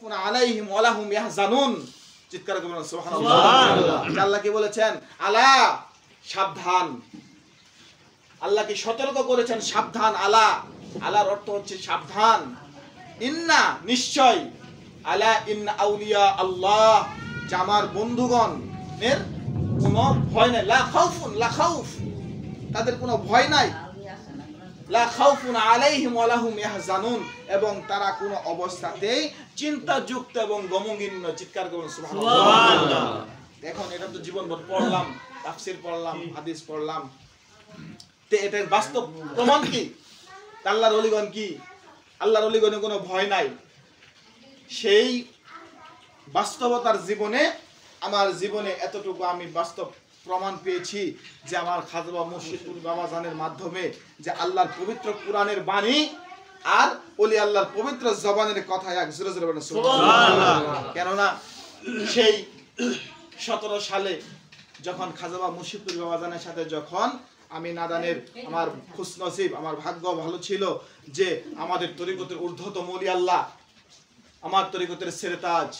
আলাইহিম ওয়া লাহুম ইয়াহজানুন। চিৎকার করে বলুন সুবহানাল্লাহ। আল্লাহ কি বলেছেন? আলা, সাবধান। আল্লাহ কি সতর্ক করেছেন, সাবধান। আলা, আলার অর্থ হচ্ছে সাবধান। ইন্না, নিশ্চয়। আলা ইন্না আউলিয়া আল্লাহ, যে আমার বন্ধুগণ এর কোনো ভয় নাই। লা খাউফুন, লা খাউফ, তাদের কোনো ভয় নাই। লা খাউফুন আলাইহিম ওয়া লাহুম ইয়াহজানুন, এবং তারা কোনো অবস্থাতেই চিন্তাযুক্ত এবং গমগিন্ন। চিৎকার করুন সুবহানাল্লাহ। এখন এটা তো জীবনভর পড়লাম, তাফসীর পড়লাম, হাদিস পড়লাম, তে এটার বাস্তব প্রমাণ কি? আল্লাহর ওলিগণ কি? আল্লাহর ওলিগণে কোনো ভয় নাই। সেই বাস্তবতার জীবনে, আমার জীবনে এতটুকু আমি বাস্তব প্রমাণ পেয়েছি যে আমার খাজা বাবা মুর্শিদুল বাবাজানের মাধ্যমে যে আল্লাহর পবিত্র কোরআনের বাণী আর ওলি আল্লাহর পবিত্র জবানের কথা এক জোরে জোরে বলেন সুবহানাল্লাহ। কেননা সেই 17 সালে যখন খাজা বাবা মুর্শিদুল বাবাজানের সাথে যখন আমি নাদানের, আমার খুশনসিব, আমার ভাগ্য ভালো ছিল যে আমাদের তরিকতের ঊর্ধ্বতম ওলি আল্লাহ, আমার তরিকতের সেরেতাজ,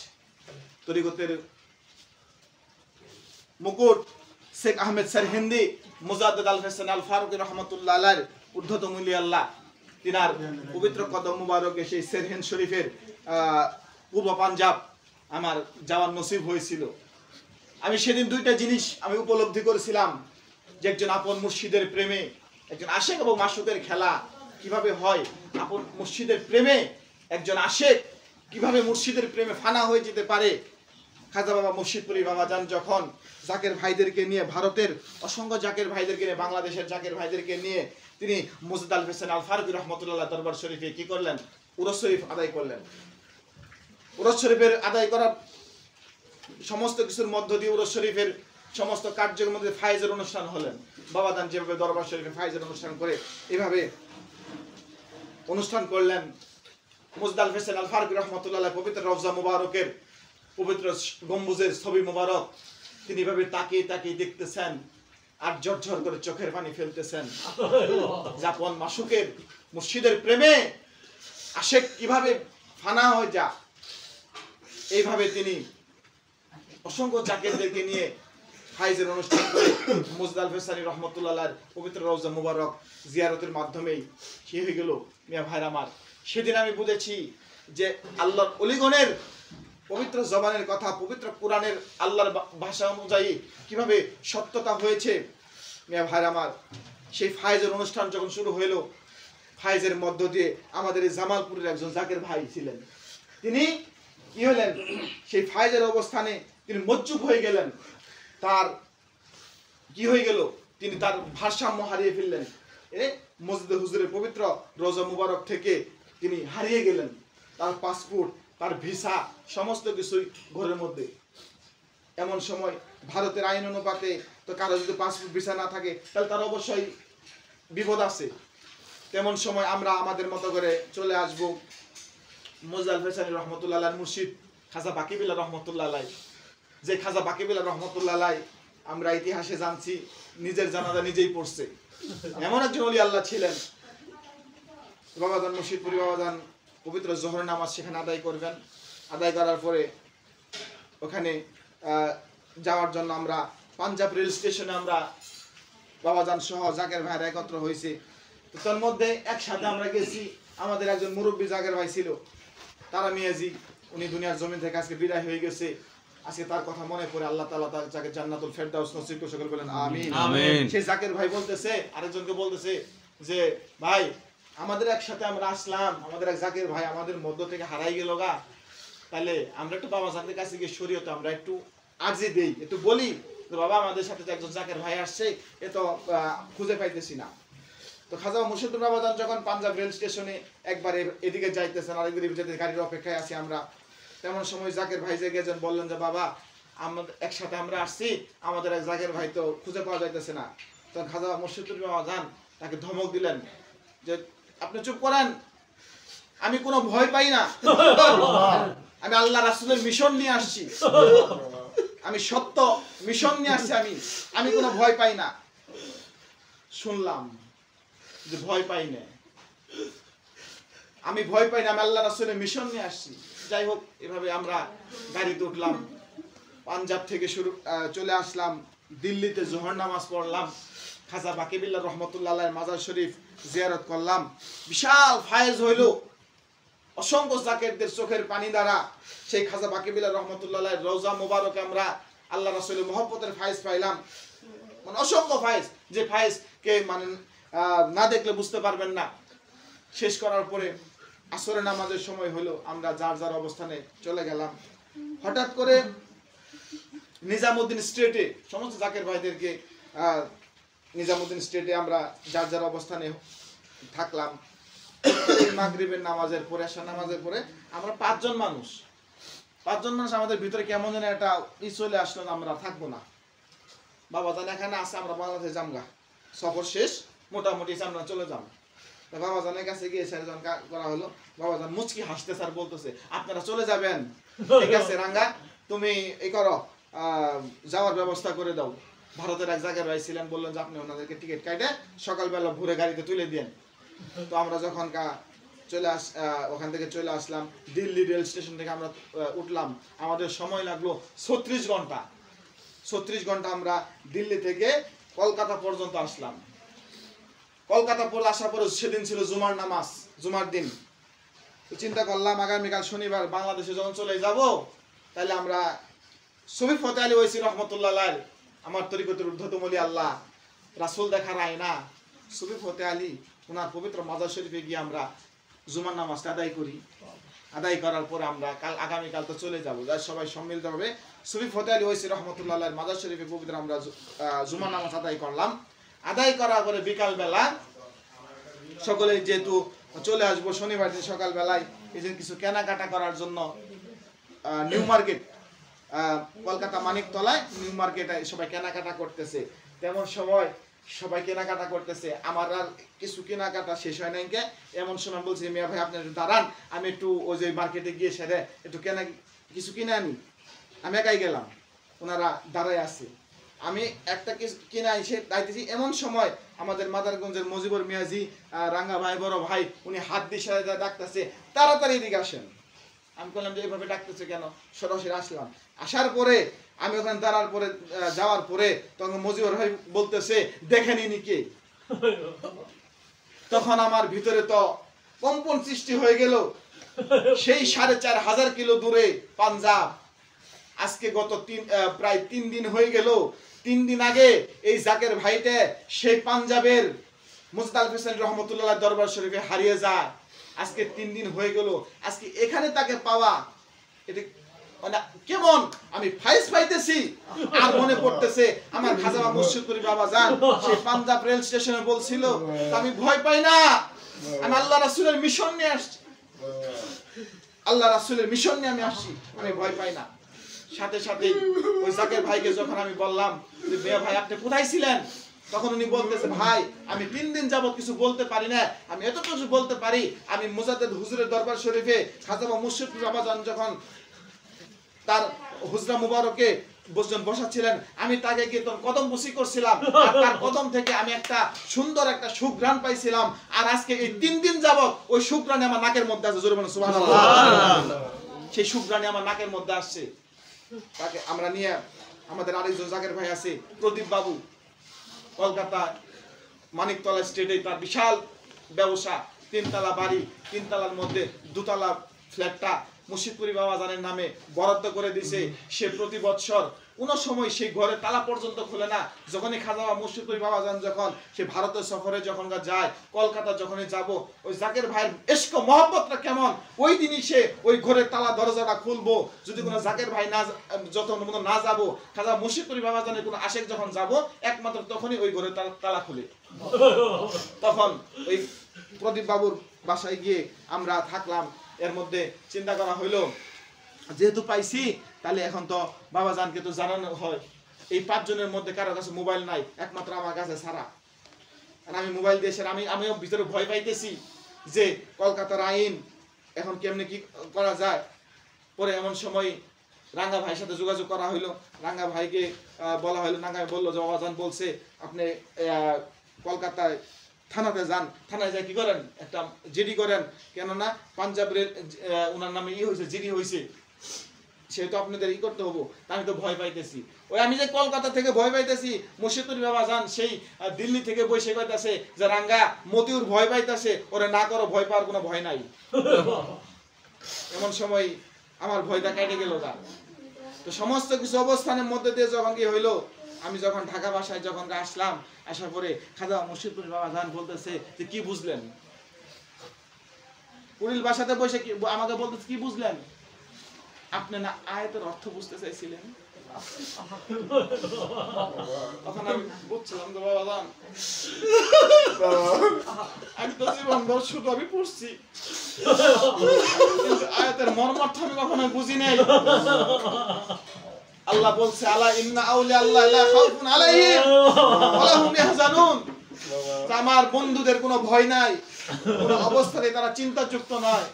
তরিকতের মুকুট শেখ আহমেদ সরহিন্দি মুজাদ্দিদ আল হোসেন আল ফারুক রহমতুল্লাহ আলাইহির ঊর্ধ্বতম ওলি আল্লাহ, তিনার পবিত্র কদম মুবারকে সেই সেরহিন্দ শরীফের পূর্ব পাঞ্জাব আমার যাওয়ার নসিব হয়েছিল। আমি সেদিন দুইটা জিনিস আমি উপলব্ধি করেছিলাম যে একজন আপন মুর্শিদের প্রেমে, একজন আশেক এবং মাসুকের খেলা কিভাবে হয়। আপন মুর্শিদের প্রেমে একজন আশেক কিভাবে মুর্শিদের প্রেমে ফানা হয়ে যেতে পারে। খাজা বাবা মুর্শিদপুরি বাবাজান যখন জাকের ভাইদেরকে নিয়ে, ভারতের অসংখ্য জাকের ভাইদেরকে নিয়ে, বাংলাদেশের জাকের ভাইদেরকে নিয়ে তিনি মুজাদ্দিদ আল হোসেন আল ফারুক রহমতুল্লাহ দরবার শরীফে কি করলেন? উরস শরীফ আদায় করলেন। উরস শরীফের আদায় করার সমস্ত কিছুর মধ্য দিয়ে উরস শরীফের সমস্ত কার্যের মধ্যে ফায়েজের অনুষ্ঠান হলেন। বাবাজান যেভাবে দরবার শরীফে ফায়েজের অনুষ্ঠান করে এভাবে অনুষ্ঠান করলেন। মুজাদ্দিদ আল হোসেন আল ফারুক রহমতুল্লাহ পবিত্র রওজা মুবারকের পবিত্র গম্বুজের ছবি মুবারক তিনি এভাবে তাকিয়ে তাকিয়ে দেখতেছেন আর ঝরঝর করে চোখের পানি ফেলতেছেন। জাপন মাসুকের মুর্শিদের প্রেমে আশেক কিভাবে ফানা হয়ে যা, এইভাবে তিনি অসংখ্য জাকেরদেরকে নিয়ে ফাইজের অনুষ্ঠান করে মুজাদ্দিদ আল হোসেন রহমতুল্লাহর পবিত্র রওজা মুবারক জিয়ারতের মাধ্যমেই সে হয়ে গেল। মিয়া ভাইরা আমার, সেদিন আমি বুঝেছি যে আল্লাহর ওলিগণের পবিত্র জবানের কথা, পবিত্র কোরআনের আল্লাহর ভাষা অনুযায়ী কিভাবে সত্যতা হয়েছে। মিয়া ভাইরা আমার, সেই ফায়েজের অনুষ্ঠান যখন শুরু হইল, ফায়েজের মধ্য দিয়ে আমাদের এই জামালপুরের একজন জাকের ভাই ছিলেন, তিনি কি হলেন? সেই ফায়েজের অবস্থানে তিনি মজ্জুব হয়ে গেলেন। তার কি হয়ে গেল? তিনি তার ভারসাম্য হারিয়ে ফেললেন। মসজিদে হুজুরের পবিত্র রওজা মুবারক থেকে তিনি হারিয়ে গেলেন। তার পাসপোর্ট, তার ভিসা, সমস্ত কিছুই ঘরের মধ্যে। এমন সময় ভারতের আইন অনুপাতে তো কারো যদি পাসপোর্ট ভিসা না থাকে তাহলে তার অবশ্যই বিপদ আছে। তেমন সময় আমরা আমাদের মতো করে চলে আসবো মুজাদ্দিদ আল হোসেন রহমতুল্লাহ আলাইহির মুর্শিদ খাজা বাকিবিল্লাহ রহমতুল্লাহ আলাইহি, যে খাজা বাকিবিল্লাহ রহমতুল্লাহ আলাইহি আমরা ইতিহাসে জানছি নিজের জানাজা নিজেই পড়ছে। এমন একজন ওলি আল্লাহ ছিলেন। বাবাজান মুর্শিদপুরি বাবাজান পবিত্র জোহর নামাজ সেখানে আদায় করবেন। আদায় করার পরে ওখানে যাওয়ার জন্য আমরা পাঞ্জাব রেল স্টেশনে আমরা বাবাজান সহ জাকের ভাইরা একত্র হয়েছি। তো তার মধ্যে একসাথে আমরা গেছি। আমাদের একজন মুরব্বী জাকের ভাই ছিল, তারা মিয়াজি, উনি দুনিয়ার জমিন থেকে আজকে বিদায় হয়ে গেছে। আজকে তার কথা মনে পড়ে আল্লাহ তাআলা তাকে জান্নাতুল ফেরদাউস নসিব করে, সকল বলেন আমিন। সেই জাকের ভাই বলতেছে, আরেকজনকে বলতেছে যে ভাই, আমাদের একসাথে আমরা আসলাম, আমাদের এক জাকের ভাই আমাদের মধ্য থেকে হারাই গেল গা, তাহলে আমরা একটু বাবাজানদের কাছে গিয়ে শরীয়ত আমরা একটু আর্জি দেই, একটু বলি যে বাবা আমাদের সাথে একজন জাকের ভাই আসছে, এ তো খুঁজে পাইতেছি না। তো খাজা মুর্শিদুল বাবাজান যখন পাঞ্জাব রেল স্টেশনে একবার এদিকে যাইতেছেন, আরেকদিকে যেতে গাড়ির অপেক্ষায় আছি আমরা, তেমন সময় জাকের ভাই যে গেছেন বললেন যে বাবা আমাদের একসাথে আমরা আসছি, আমাদের এক জাকের ভাই তো খুঁজে পাওয়া যাইতেছে না। তখন খাজা মুর্শিদুল বাবাজান তাকে ধমক দিলেন যে আপনি চুপ করেন, আমি কোনো ভয় পাই না, আমি আল্লাহ রাসূলের মিশন নিয়ে আসছি, আমি সত্য মিশন নিয়ে আসছি, আমি কোনো ভয় পাই না। শুনলাম যে ভয় পাই না, আমি ভয় পাই না, আমি আল্লাহ রাসূলের মিশন নিয়ে আসছি। যাই হোক, এভাবে আমরা গাড়িতে উঠলাম, পাঞ্জাব থেকে চলে আসলাম দিল্লিতে, জোহর নামাজ পড়লাম, খাজা বাকিবিল্লাহ রহমতুল্লাহ আলাইহির মাজার শরীফ জিয়ারত করলাম। বিশাল ফায়েজ হইল, অসংখ্য জাকেরদের চোখের পানি দ্বারা সেই খাজা বাকিবিল্লাহ রহমতুল্লাহ আলাইহির রওজা মুবারকে আমরা আল্লাহ রাসূলের মহব্বতের ফায়েজ পাইলাম। মানে অসংখ্য ফায়েজ, যে ফায়েজকে মানে না দেখলে বুঝতে পারবেন না। শেষ করার পরে আসরের নামাজের সময় হলো, আমরা যার যার অবস্থানে চলে গেলাম। হঠাৎ করে নিজামুদ্দিন স্ট্রিটে সমস্ত জাকের ভাইদেরকে নিজামুদ্দিন স্ট্রিটে আমরা যার যার অবস্থানে থাকলাম। মাগরিবের নামাজের পরে, আশার নামাজের পরে আমরা পাঁচজন মানুষ আমাদের ভিতরে কেমন যেন একটা চলে আসলো, আমরা থাকবো না, বাবা জান এখানে আছে, আমরা বাংলাদেশে জামগা, সফর শেষ, মোটামুটি আমরা চলে যাব। বাবা জানের কাছে গিয়ে সেজন করা হলো। বাবা জান মুচকি হাসতে স্যার বলতেছে, আপনারা চলে যাবেন, ঠিক আছে রাঙ্গা তুমি এই করো, যাওয়ার ব্যবস্থা করে দাও। ভারতের এক জায়গায় রয়েছিলেন, বললেন যে আপনি ওনাদেরকে টিকিট কাটে সকালবেলা ভোরে গাড়িতে তুলে দেন। তো আমরা যখন ওখান থেকে চলে আসলাম, দিল্লি রেল স্টেশন থেকে আমরা উঠলাম, আমাদের সময় লাগলো 36 ঘন্টা। 36 ঘন্টা আমরা দিল্লি থেকে কলকাতা পর্যন্ত আসলাম। কলকাতা পরে আসার পরে সেদিন ছিল জুমার নামাজ, জুমার দিন। তো চিন্তা করলাম আগামীকাল শনিবার বাংলাদেশে যখন চলে যাব, তাহলে আমরা শফি ফতে আলী ওয়াইসি রহমতুল্লাহ আলাইহি, আমার তরিকতের ঊর্ধ্বতম ওলি আল্লাহ, রাসূল দেখার আয়না শফি ফতে আলী, ওনার পবিত্র মাজার শরীফে গিয়ে আমরা জুমার নামাজটা আদায় করি। আদায় করার পরে আমরা আগামীকাল তো চলে যাবো, যাই সবাই সম্মিলিতভাবে শফি ফতে আলী ওয়াইসি রহমতুল্লাহ আলাইহির মাজার শরীফে পবিত্র আমরা জুমার নামাজ আদায় করলাম। আদায় করার পরে বিকালবেলা সকলে যেহেতু চলে আসবো শনিবার দিন সকালবেলায়, এই জন্য কিছু কেনাকাটা করার জন্য নিউ মার্কেট, কলকাতা মানিকতলায় নিউ মার্কেটে সবাই কেনাকাটা করতেছে। তেমন সময় সবাই কেনাকাটা করতেছে, আমার আর কিছু কেনাকাটা শেষ হয় নাই। এমন সময় বলছি, মিয়া ভাই আপনি একটু দাঁড়ান, আমি একটু ওই যে মার্কেটে গিয়ে সেরে একটু কিছু কিনে আনি। আমি একাই গেলাম, ওনারা দাঁড়ায় আছে, আমি একটা কিনে এসে দাইতেছি। এমন সময় আমাদের মাদারগঞ্জের মজিবুর মিয়াজি রাঙ্গা ভাই, বড় ভাই, উনি হাত দিয়ে ডাকতেছে, তাড়াতাড়ি এদিকে আসেন। আমি বললাম যে এইভাবে ডাকতেছে কেন? সরাসরি আসলাম। আসার পরে আমি ওখানে যাওয়ার পরে তখন মজিবুর ভাই বলতেছে, দেখেন ইনি কে? তখন আমার ভিতরে তো কম্পন সৃষ্টি হয়ে গেল। সেই 4500 কিলো দূরে পাঞ্জাব, আজকে গত প্রায় 3 দিন হয়ে গেল। 3 দিন আগে এই জাকের ভাইটা সেই পাঞ্জাবের মুজতালিফ হোসেন রহমতুল্লাহ দরবার শরীফে হারিয়ে যায়। আজকে 3 দিন হয়ে গেল, আজকে এখানে তাকে পাওয়া, এটা মানে কেমন আমি ফাইজ পাইতেছি। আর মনে পড়তেছে আমার খাজা মুর্শিদপুরি বাবা জান সেই পাঞ্জাব রেল স্টেশনে বলছিল, আমি ভয় পাই না, আমি আল্লাহ রাসূলের মিশন নিয়ে আসছি, আল্লাহ রাসূলের মিশন নিয়ে আমি আসছি, আমি ভয় পাই না। সাথে সাথে ওই জাকের ভাইকে যখন আমি বললাম যে মিয়া ভাই আপনি কোথায় ছিলেন, তখন উনি বলতেছে, ভাই আমি 3 দিন যাবত কিছু বলতে পারি না, আমি এতটুকু বলতে পারি, আমি মুজাদ্দেদ হুজুরের দরবার শরীফে খাজা মুর্শিদপুর বাবা জান যখন তার হুজরা মুবারকে বসাচ্ছিলেন, আমি তাকে গিয়ে তখন কদম বুসি করছিলাম, আর তার কদম থেকে আমি একটা সুন্দর একটা সুঘ্রাণ পাইছিলাম। আর আজকে এই 3 দিন যাবত ওই সুঘ্রাণে আমার নাকের মধ্যে আছে, জোরে বলেন সুবহানাল্লাহ। সেই সুঘ্রাণে আমার নাকের মধ্যে আসছে। তাকে আমরা নিয়ে আমাদের আরেকজন জাকের ভাই আছে প্রদীপ বাবু, কলকাতা মানিকতলা স্টেটে তার বিশাল ব্যবসা, 3 তলা বাড়ি, 3 তলার মধ্যে 2 তলা ফ্ল্যাটটা মুর্শিদপুরি বাবা জানের নামে বরাদ্দ করে দিছে। সে প্রতি বছর কোনো সময় সেই ঘরে তালা পর্যন্ত খোলে না। যখনই খাজা মুর্শিদপুরি বাবা জান যখন সে ভারতের সফরে যখন যায়, কলকাতা যখনই যাব, ওই জাকের ভাইয়ের ইশক মহব্বতটা কেমন, ওই দিনই সে ওই ঘরের তালা দরজাটা খুলবো। যদি কোনো জাকের ভাই না যাবো, খাজা মুর্শিদপুরি বাবা জানের কোনো আশেক যখন যাব, একমাত্র তখনই ওই ঘরের তালা খুলে। তখন ওই প্রদীপ বাবুর বাসায় গিয়ে আমরা থাকলাম। এর মধ্যে চিন্তা করা হইলো, যেহেতু পাইছি তাহলে এখন তো বাবা জানকে তো জানানো হয়। এই 5 জনের মধ্যে কারো কাছে মোবাইল নাই, একমাত্র আমার কাছে ছাড়া। আর আমি মোবাইল দিয়ে আমিও ভিতরে ভয় পাইতেছি যে কলকাতার আইন এখন কেমনে কি করা যায়। পরে এমন সময় রাঙ্গা ভাইয়ের সাথে যোগাযোগ করা হইলো। রাঙ্গা ভাইকে বলা হইলো, রাঙ্গা ভাই বললো যে বাবা জান বলছে আপনি কলকাতায় থানাতে যান, থানায় যায় কি করেন একটা জিডি করেন, কেননা পাঞ্জাবের ওনার নামে হয়েছে, জিডি হয়েছে, সেহেতু আপনাদের করতে হবো। আমি তো ভয় পাইতেছি, ওই আমি যে কলকাতা থেকে ভয় পাইতেছি, মুর্শিদপুর বাবা যান সেই দিল্লি থেকে বসে কইতাছে যে রাঙ্গা মতিউর ভয় পাইতেছে, ওরে না করো, ভয় পাওয়ার কোনো ভয় নাই। এমন সময় আমার ভয়টা কেটে গেল। তো সমস্ত কিছু অবস্থানের মধ্যে দিয়ে যখন কি হইলো, আমি যখন ঢাকা বাসায় যখন আসলাম, আসার পরে খাজা মুর্শিদপুর বাবা যান বলতেছে যে কি বুঝলেন, কুড়িল বাসাতে বসে আমাকে বলতেছে কি বুঝলেন, আপনি না আয়াতের অর্থ বুঝতে চাইছিলেন। তখন আমি বুঝছিলাম তো বাবা যান, আমি তো জীবনভর শুধু আমি পড়ছি, কিন্তু আয়াতের মর্মার্থ আমি কখনো বুঝি নাই। আল্লাহ বলছে আলা ইন্না আউলিয়া আল্লাহ লা খাউফুন আলাইহিম ওয়া লা হুম ইয়াহজানুন, আমার বন্ধুদের কোনো ভয় নাই, কোনো অবস্থাতে তারা চিন্তাযুক্ত নয়।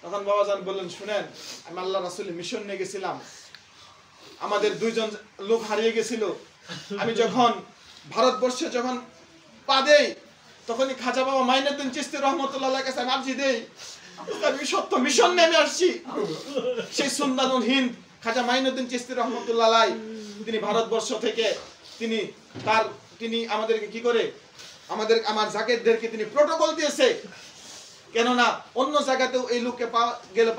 তখন বাবাজান বললেন শুনেন, আমি আল্লাহ রাসূলের মিশন নিয়ে গেছিলাম, আমাদের দুইজন লোক হারিয়ে গেছিল, আমি যখন ভারতবর্ষে যখন পা দেই, তখনই খাজা বাবা মাইনুদ্দিন চিশতি রহমতুল্লাহর কাছে আমি আরজি দেই, আমি সত্য মিশন নিয়ে আসছি। সেই সুন্নাতুল হিন্দ খাজা মাইনুদ্দিন চিশতি রহমতুল্লাহ আলাইহি, তিনি ভারতবর্ষ থেকে তিনি আমাদেরকে কি করে আমার জাকেরদেরকে তিনি প্রটোকল দিয়েছে, কেননা অন্য জায়গাতেও এই লোককে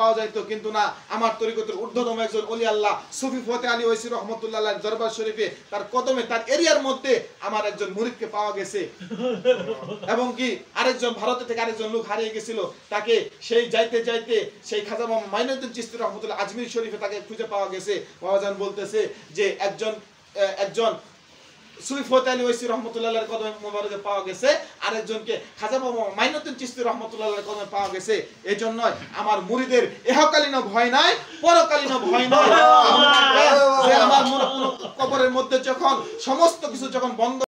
পাওয়া যাইতো, কিন্তু না, আমার তরিকতের ঊর্ধ্বতম একজন ওলি আল্লাহ সুফি ফতে আলী ওয়াইসি রহমতুল্লাহ আলাইহির দরবার শরীফে তার কদমে তার এরিয়ার মধ্যে আমার একজন মুরিদকে পাওয়া গেছে, এবং কি আরেকজন ভারতে থেকে আরেকজন লোক হারিয়ে গেছিল, তাকে সেই যাইতে যাইতে সেই খাজা মাইনুদ্দিন চিশতি রহমতুল্লাহ আজমির শরীফে তাকে খুঁজে পাওয়া গেছে। বাবাজান বলতেছে যে একজন সুফি ফতে আলী ওয়াইসি রহমতুল্লাহর কদমে মোবারকে পাওয়া গেছে, আরেকজনকে খাজা বাবা মাইনুদ্দিন চিশতি রহমতুল্লাহর কদমে পাওয়া গেছে। এই জন্যই আমার মুরিদের ইহকালীন ভয় নাই, পরকালীন ভয় নাই। আমার কবরের মধ্যে যখন সমস্ত কিছু যখন বন্ধ